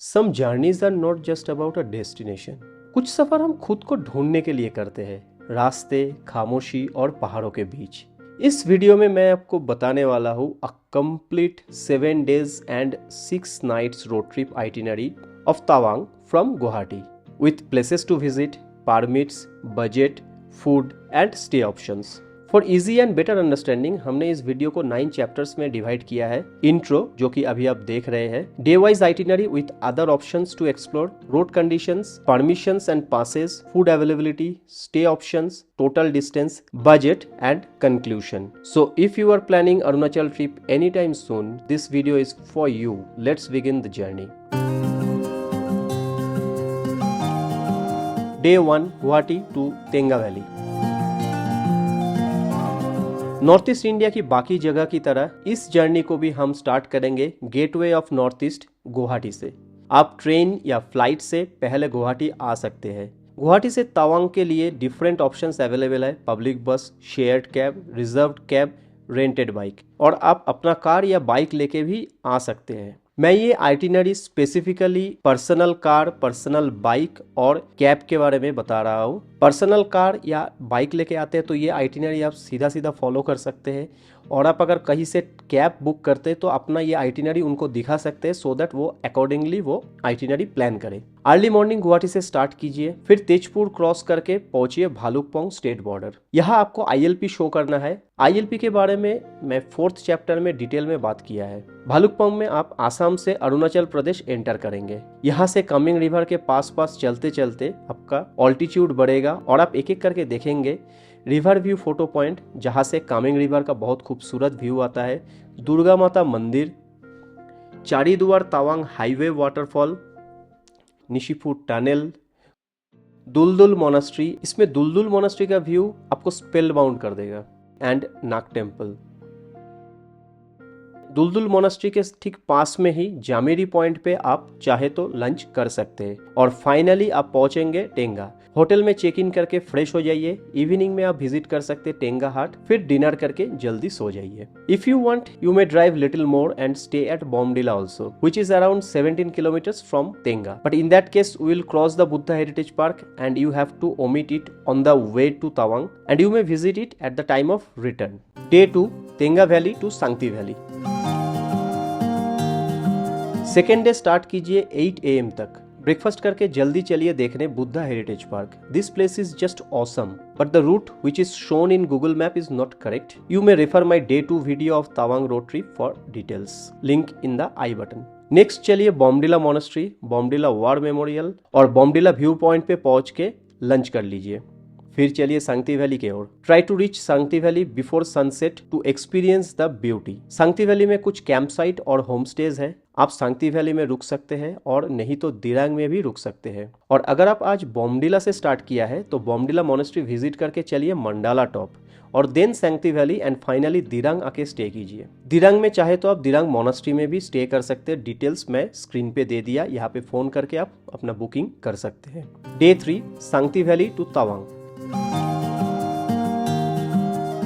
Some journeys are not just about a destination. कुछ सफर हम खुद को ढूंढने के लिए करते हैं, रास्ते, खामोशी और पहाड़ों के बीच। इस वीडियो में मैं आपको बताने वाला हूँ a complete 7 days and 6 nights road trip itinerary of Tawang from Guwahati with places to visit, permits, budget, food and stay options. For easy and better understanding हमने इस वीडियो को 9 चैप्टर्स में डिवाइड किया है। इंट्रो, जो कि अभी आप देख रहे हैं, day wise itinerary with other options to explore, road conditions, permissions and passes, food availability, stay options, total distance, budget and conclusion. So if you are planning Arunachal trip any time soon, this video is for you. Let's begin the journey. Day 1 Guwahati to Tenga valley. North east India की बाकी जगह की तरह इस journey को भी हम start करेंगे gateway of north east Guwahati से। आप ट्रेन या फ्लाइट से पहले गुवाहाटी आ सकते हैं। गुवाहाटी से तवांग के लिए डिफरेंट ऑप्शंस अवेलेबल है, पब्लिक बस, shared cab, reserved cab, rented bike, और आप अपना कार या बाइक लेके भी आ सकते हैं। मैं ये itinerary specifically personal car, personal bike और कैब के बारे में बता रहा हूँ। पर्सनल कार या बाइक लेके आते हैं तो ये आइटिनरी आप सीधा सीधा फॉलो कर सकते हैं, और आप अगर कहीं से कैब बुक करते हैं तो अपना ये आइटिनरी उनको दिखा सकते हैं, सो दैट वो अकॉर्डिंगली वो आइटिनरी प्लान करें। अर्ली मॉर्निंग गुवाहाटी से स्टार्ट कीजिए, फिर तेजपुर क्रॉस करके पहुंचिए भालुकपोंग स्टेट बॉर्डर। यहाँ आपको ILP शो करना है। ILP के बारे में मैं 4th चैप्टर में डिटेल में बात किया है। भालुकपोंग में आप आसाम से अरुणाचल प्रदेश एंटर करेंगे। यहाँ से कामेंग रिवर के पास पास चलते चलते आपका ऑल्टीट्यूड बढ़ेगा और आप एक एक करके देखेंगे रिवर व्यू फोटो पॉइंट, जहाँ से कामेंग रिवर का बहुत खूबसूरत व्यू आता है, Durga Mata Mandir, Chariduar Tawang highway waterfall, Nechiphu tunnel, Duldul monastery. इसमें दुलदुल मोनास्ट्री का व्यू आपको स्पेल बाउंड कर देगा, and Nag temple. Duldul monastery के ठीक पास में ही जामेरी पॉइंट पे आप चाहे तो लंच कर सकते हैं, और फाइनली आप पहुंचेंगे टेंगा। होटल में चेक इन करके फ्रेश हो जाइए। इवनिंग में आप विजिट कर सकते हैं टेंगा हाट, फिर डिनर करके जल्दी सो जाइए। If you want you may drive little more and stay at Bomdila also, which is around 17 kilometres from Tenga, but in that case we will cross the Buddha heritage park and you have to omit it on the way to Tawang, and you may visit it at the time of return. Day 2 Tenga valley to Sangti valley. Second day start कीजिए 8 AM तक। Breakfast करके जल्दी चलिए देखने Buddha heritage park. This place is just awesome, but the route which is shown in Google map is not correct. You may refer my Day 2 video of Tawang road trip for details, link in the I button. Next चलिए Bomdila monastery, Bomdila war memorial और Bomdila view point पे पहुंच के lunch कर लीजिए। फिर चलिए Sangti valley की ओर। Try to reach Sangti valley before sunset to experience the beauty. Sangti valley में कुछ कैंप साइट और होम स्टेज है। आप सांगती वैली में रुक सकते हैं, और नहीं तो दिरांग में भी रुक सकते हैं। और अगर आप आज बॉम्डिला से स्टार्ट किया है तो बॉम्डिला मोनेस्ट्री विजिट करके चलिए मंडाला टॉप, और then Sangti valley, and finally Dirang आके स्टे कीजिए। दिरांग में चाहे तो आप दिरांग मोनेस्ट्री में भी स्टे कर सकते हैं। डिटेल्स मैं स्क्रीन पे दे दिया, यहाँ पे फोन करके आप अपना बुकिंग कर सकते हैं। Day 3 Sangti valley to Tawang.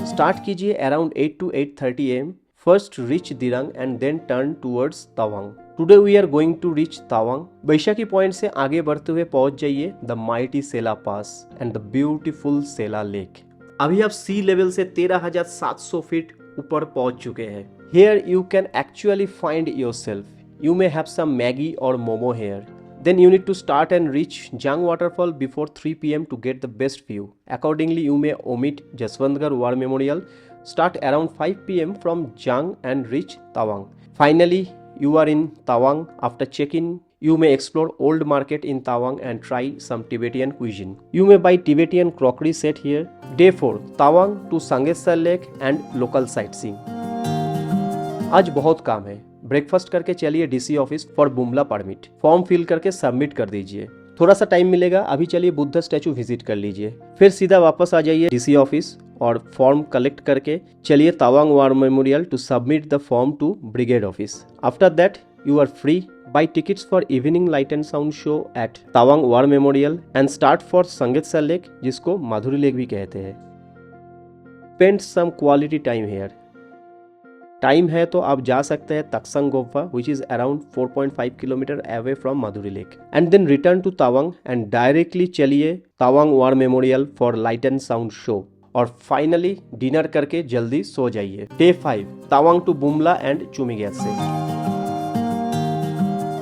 Start कीजिए around 8 to 8:30 AM। First reach Dirang and then turn towards Tawang. Today we are going to reach Tawang. Baisakhi point से आगे बढ़ते हुए पहुंच जाइए the mighty Sela pass and the beautiful Sela lake. अभी आप सी लेवल से 13,700 फीट ऊपर पहुंच चुके हैं। Here you can actually find yourself. You may have some Maggi और momo here. Then you need to start and reach Jang waterfall before 3 PM to get the best view. Accordingly, you may omit Jaswantgarh War Memorial. Start around 5 PM from Jang and reach Tawang. Finally, you are in Tawang. After check-in, you may explore old market in Tawang and try some Tibetan cuisine. You may buy Tibetan crockery set here. Day 4, Tawang to Sangesar Lake and local sightseeing. आज बहुत काम है। Breakfast करके चलिए DC office for Bumla permit. Form fill करके submit कर दीजिए। थोड़ा सा टाइम मिलेगा, अभी चलिए बुद्धा स्टैचू विजिट कर लीजिए। फिर सीधा वापस आ जाइए DC ऑफिस और फॉर्म कलेक्ट करके चलिए Tawang war memorial to submit the form to brigade office. After that you are free. Buy tickets for evening light and sound show at Tawang war memorial and start for Sangetsar lake, जिसको Madhuri lake भी कहते हैं। Spend some quality time here. Time है तो आप जा सकते हैं Taktsang Gompa which is around 4.5 kilometre away from Madhuri lake and then return to Tawang and directly चलिए Tawang war memorial for light and sound show और फाइनली डिनर करके जल्दी सो जाइए। Day 5 Tawang to Bumla and Chumigyatse.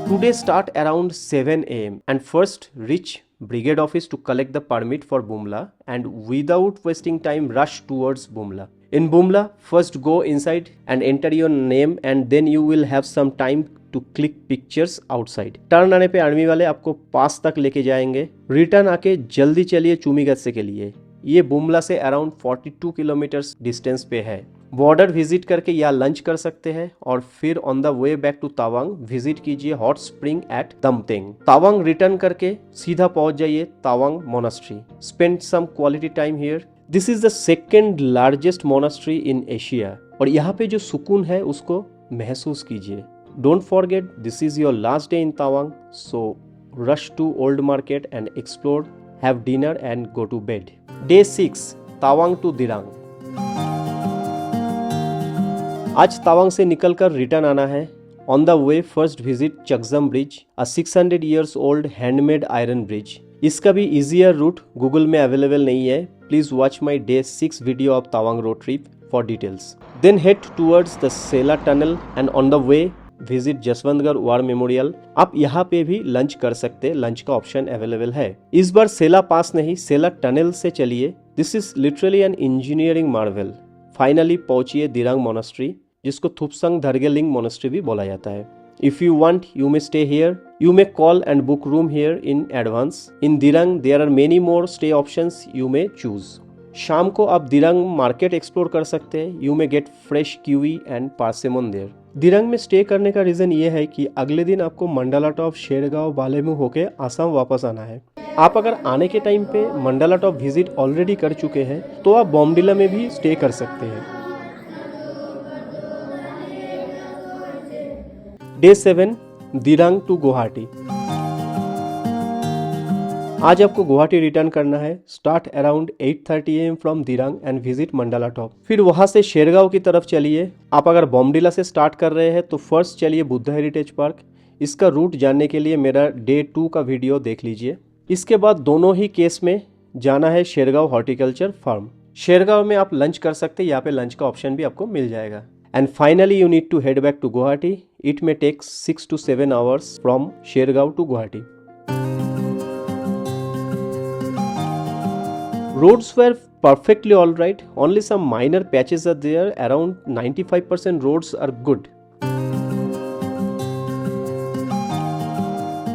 Today start around 7 am and first reach brigade office to collect the permit for Bumla and without wasting time rush towards Bumla. In Bumla, first go inside and enter your name and then you will have some time to click pictures outside. Turn आने पे army वाले आपको पास तक लेके जाएंगे। Return आके जल्दी चलिए चुमीगत्से के लिए। ये बुमला से अराउंड 42 किलोमीटर्स डिस्टेंस पे है। बॉर्डर विजिट करके यहाँ लंच कर सकते हैं और फिर on the way back to Tawang visit कीजिए hot spring at Damteng. Tawang return करके सीधा पहुंच जाइए Tawang monastery. Spend some quality time here. This is the second largest monastery in Asia और यहाँ पे जो सुकून है उसको महसूस कीजिए। Don't forget this is your last day in Tawang, so rush to old market and explore, have dinner and go to bed. Day 6 Tawang to Dirang. आज तवांग से निकलकर रिटर्न आना है। On the way first visit Chakzam bridge, a 600 years old handmade iron bridge. इसका भी easier route Google में available नहीं है। Please watch my day 6 video of Tawang road trip for details. Then head towards the Sela tunnel and on the way visit Jaswantgarh war memorial. आप यहाँ पे भी lunch कर सकते हैं, लंच का ऑप्शन अवेलेबल है। इस बार सेला पास नहीं, सेला टनल से चलिए। This is literally an engineering marvel. Finally पहुंचिए दिरांग मोनास्ट्री, जिसको थुपसंग धरगेलिंग मोनास्ट्री भी बोला जाता है। If you want you may stay here, you may call and book room here in advance. In Dirang there are many more stay options you may choose. शाम को आप Dirang market explore कर सकते हैं। You may get fresh kiwi and persimmon there. Dirang में stay करने का reason ये है कि अगले दिन आपको मंडाला टॉप, शेरगांव, बालेमू होके आसाम वापस आना है। आप अगर आने के टाइम पे मंडाला टॉप विजिट ऑलरेडी कर चुके हैं तो आप बॉम्डिला में भी स्टे कर सकते हैं। Day 7 Dirang to Guwahati. आज आपको गुवाहाटी रिटर्न करना है। Start around 8:30 AM from Dirang and visit Mandala top. फिर वहां से शेरगांव की तरफ चलिए। आप अगर बॉम्डिला से स्टार्ट कर रहे हैं तो फर्स्ट चलिए बुद्धा हेरिटेज पार्क। इसका रूट जानने के लिए मेरा डे 2 का वीडियो देख लीजिए। इसके बाद दोनों ही केस में जाना है शेरगांव हॉर्टिकल्चर फार्म। शेरगांव में आप लंच कर सकते हैं, यहाँ पे लंच का ऑप्शन भी आपको मिल जाएगा। And finally you need to head back to Guwahati. It may take 6 to 7 hours from Shergaon to Guwahati. Roads were perfectly alright, only some minor patches are there, around 95% roads are good.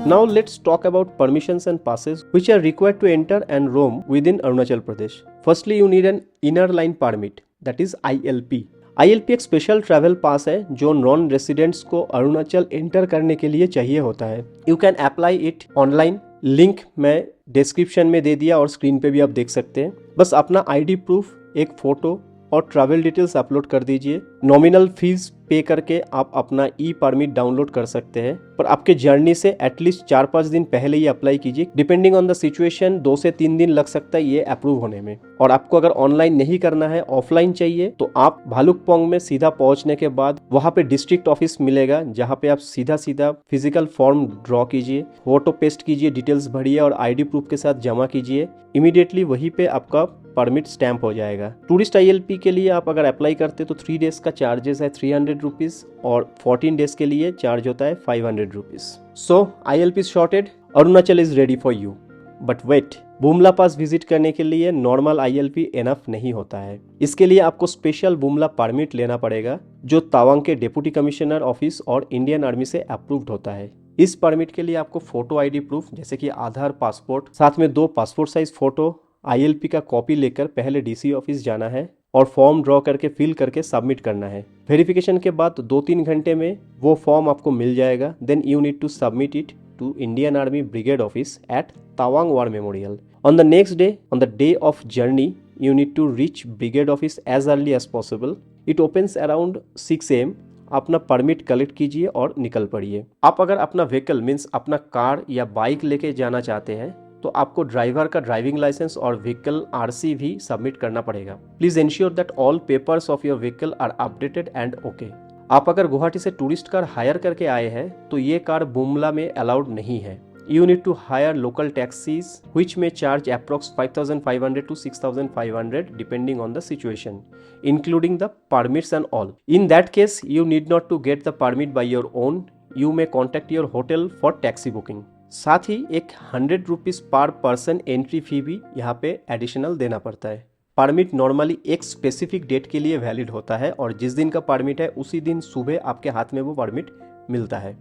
Now let's talk about permissions and passes which are required to enter and roam within Arunachal Pradesh. Firstly, you need an inner line permit, that is ILP. ILP एक special travel pass है जो non residents को Arunachal enter करने के लिए चाहिए होता है। You can apply it online, link मैं डिस्क्रिप्शन में दे दिया और स्क्रीन पे भी आप देख सकते हैं। बस अपना आईडी प्रूफ, एक फोटो और ट्रैवल डिटेल्स अपलोड कर दीजिए। नॉमिनल फीस पे करके आप अपना ई परमिट डाउनलोड कर सकते हैं, पर आपके जर्नी से एटलीस्ट 4-5 दिन पहले ही अप्लाई कीजिए। डिपेंडिंग ऑन द सिचुएशन 2 से 3 दिन लग सकता है ये अप्रूव होने में। और आपको अगर ऑनलाइन नहीं करना है, ऑफलाइन चाहिए, तो आप भालुकपोंग में सीधा पहुंचने के बाद वहां पे डिस्ट्रिक्ट ऑफिस मिलेगा, जहां पे आप सीधा फिजिकल फॉर्म ड्रॉ कीजिए, फोटो पेस्ट कीजिए, डिटेल्स भरिए और आईडी प्रूफ के साथ जमा कीजिए। इमीडिएटली वहीं पे आपका परमिट स्टैंप हो जाएगा। टूरिस्ट ILP के लिए आप अगर अप्लाई करते तो 3 डेज का चार्जेस है 300 रुपीज और 14 डेज के लिए चार्ज होता है 500 rupees. So ILP sorted, Arunachal is ready for you. But wait, Bumla pass visit करने के लिए नॉर्मल ILP एनफ नहीं होता है। इसके लिए आपको स्पेशल बुमला परमिट लेना पड़ेगा जो तवांग के डिप्टी कमिश्नर ऑफिस और इंडियन आर्मी से अप्रूव्ड होता है। इस परमिट के लिए आपको फोटो आईडी प्रूफ जैसे कि आधार, पासपोर्ट, साथ में 2 पासपोर्ट साइज फोटो, ILP का कॉपी लेकर पहले DC ऑफिस जाना है और फॉर्म ड्रॉ करके फिल करके सबमिट करना है। वेरिफिकेशन के बाद 2-3 घंटे में वो फॉर्म आपको मिल जाएगा। Then you need to submit it to Indian Army Brigade Office at Tawang War Memorial. On the next day, on the day of journey, you need to reach Brigade Office as early as possible. It opens around 6 AM. अपना permit collect कीजिए और निकल पड़िए। आप अगर अपना vehicle means अपना car या बाइक लेके जाना चाहते हैं तो आपको ड्राइवर का ड्राइविंग लाइसेंस और व्हीकल आरसी भी सबमिट करना पड़ेगा। Please ensure that all papers of your vehicle are updated and okay. आप अगर गुवाहाटी से टूरिस्ट कार हायर करके आए हैं तो ये कार बुमला में अलाउड नहीं है। You need to hire local taxis which may charge approx 5,500 to 6,500 depending on the situation, including the permits and all. In that case, you need not to get the permit by your own. You may contact your hotel for taxi booking. साथ ही एक 100 rupees per person entry fee भी यहाँ पे additional देना पड़ता है। Permit normally एक specific date के लिए वैलिड होता है और जिस दिन का परमिट है उसी दिन सुबह आपके हाथ में वो परमिट मिलता है।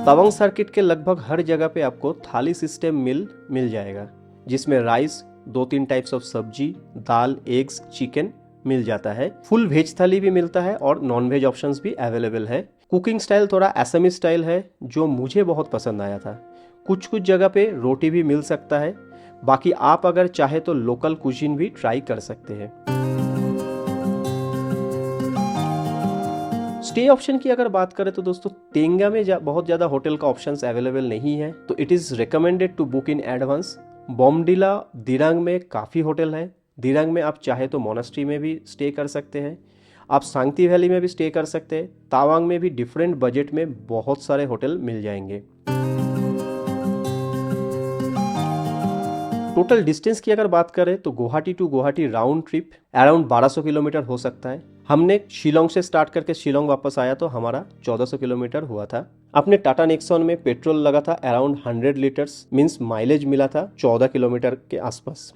तवांग सर्किट के लगभग हर जगह पे आपको थाली सिस्टम मिल जाएगा, जिसमें राइस, 2-3 टाइप्स ऑफ सब्जी, दाल, एग्स, चिकन मिल जाता है। फुल वेज थाली भी मिलता है और नॉन वेज ऑप्शंस भी अवेलेबल है। कुकिंग स्टाइल थोड़ा असमी स्टाइल है जो मुझे बहुत पसंद आया था। कुछ जगह पे रोटी भी मिल सकता है। बाकी आप अगर चाहे तो लोकल कुजीन भी ट्राई कर सकते हैं। स्टे ऑप्शन की अगर बात करें तो दोस्तों तेंगा में बहुत ज़्यादा होटल का ऑप्शंस अवेलेबल नहीं है, तो it is recommended to book in advance. Bomdila Dirang में काफ़ी होटल है। दिरांग में आप चाहे तो मोनास्ट्री में भी स्टे कर सकते हैं, आप सांगती वैली में भी स्टे कर सकते हैं। तावांग में भी डिफरेंट बजट में बहुत सारे होटल मिल जाएंगे। टोटल डिस्टेंस की अगर बात करें तो Guwahati to Guwahati round trip around 1200 kilometre हो सकता है। हमने शिलोंग से स्टार्ट करके शिलोंग वापस आया तो हमारा 1400 किलोमीटर हुआ था। अपने टाटा नेक्सॉन में पेट्रोल लगा था अराउंड 100 लीटर्स, मींस माइलेज मिला था 14 किलोमीटर के आसपास।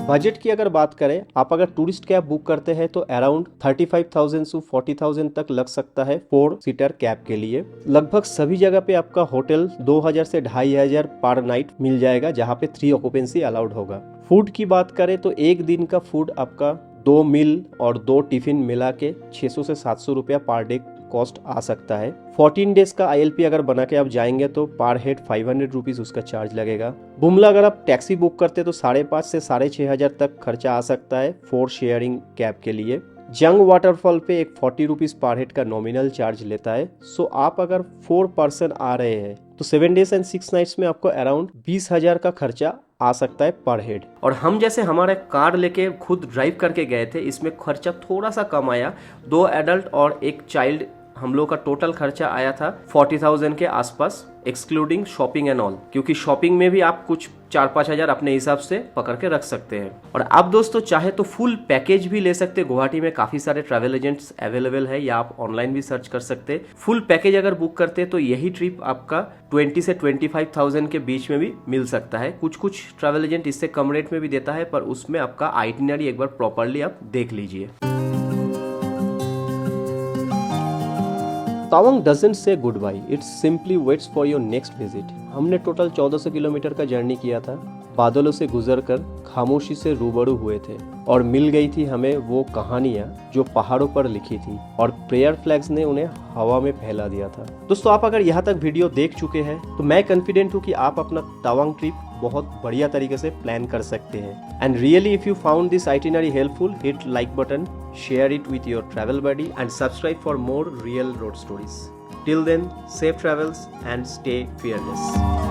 बजट की अगर बात करें, आप अगर टूरिस्ट कैब बुक करते हैं तो अराउंड 35,000 से 40,000 तक लग सकता है 4 सीटर कैब के लिए। लगभग सभी जगह पे आपका होटल 2,000 से 2,500 पर नाइट मिल जाएगा, जहाँ पे 3 ऑक्यूपेंसी अलाउड होगा। फूड की बात करें तो एक दिन का फूड आपका 2 मील और 2 टिफिन मिला के 600 से 700 रुपया पर डे कॉस्ट आ सकता है। 14 डेज का ILP अगर बना के आप जाएंगे तो पर हेड 500 रुपीज उसका चार्ज लगेगा। बुमला अगर आप टैक्सी बुक करते तो 5,500 से 6,500 तक खर्चा आ सकता है 4 शेयरिंग कैब के लिए। जंग वाटरफॉल पे एक 40 रुपीज पर हेड का नॉमिनल चार्ज लेता है। सो आप अगर 4 पर्सन आ रहे हैं तो 7 डेज एंड 6 नाइट्स में आपको अराउंड 20,000 का खर्चा आ सकता है पर हेड। और हम जैसे हमारे कार लेके खुद ड्राइव करके गए थे, इसमें खर्चा थोड़ा सा कम आया। 2 एडल्ट और 1 चाइल्ड, हम लोग का टोटल खर्चा आया था 40,000 के आसपास, एक्सक्लूडिंग शॉपिंग एंड ऑल, क्योंकि शॉपिंग में भी आप कुछ 4-5 हजार अपने हिसाब से पकड़ के रख सकते हैं। और आप दोस्तों चाहे तो फुल पैकेज भी ले सकते हैं। गुवाहाटी में काफी सारे ट्रैवल एजेंट्स अवेलेबल है, या आप ऑनलाइन भी सर्च कर सकते हैं। फुल पैकेज अगर बुक करते हैं तो यही ट्रिप आपका 20 से 25,000 के बीच में भी मिल सकता है। कुछ ट्रैवल एजेंट इससे कम रेट में भी देता है, पर उसमें आपका आइटिनरी एक बार प्रॉपरली आप देख लीजिए। Tawang doesn't say goodbye, it simply waits for your next visit. हमने टोटल 1400 किलोमीटर का जर्नी किया था। बादलों से गुजरकर खामोशी से रूबरू हुए थे और मिल गई थी हमें वो कहानियां जो पहाड़ों पर लिखी थी और प्रेयर फ्लैग्स ने उन्हें हवा में फैला दिया था। दोस्तों आप अगर यहाँ तक वीडियो देख चुके हैं तो मैं कॉन्फिडेंट हूँ कि आप अपना तावांग ट्रिप बहुत बढ़िया तरीके से प्लान कर सकते हैं। And really if you found this itinerary helpful, hit like button, share it with your travel buddy and subscribe for more real road stories. Till then, safe travels and stay fearless.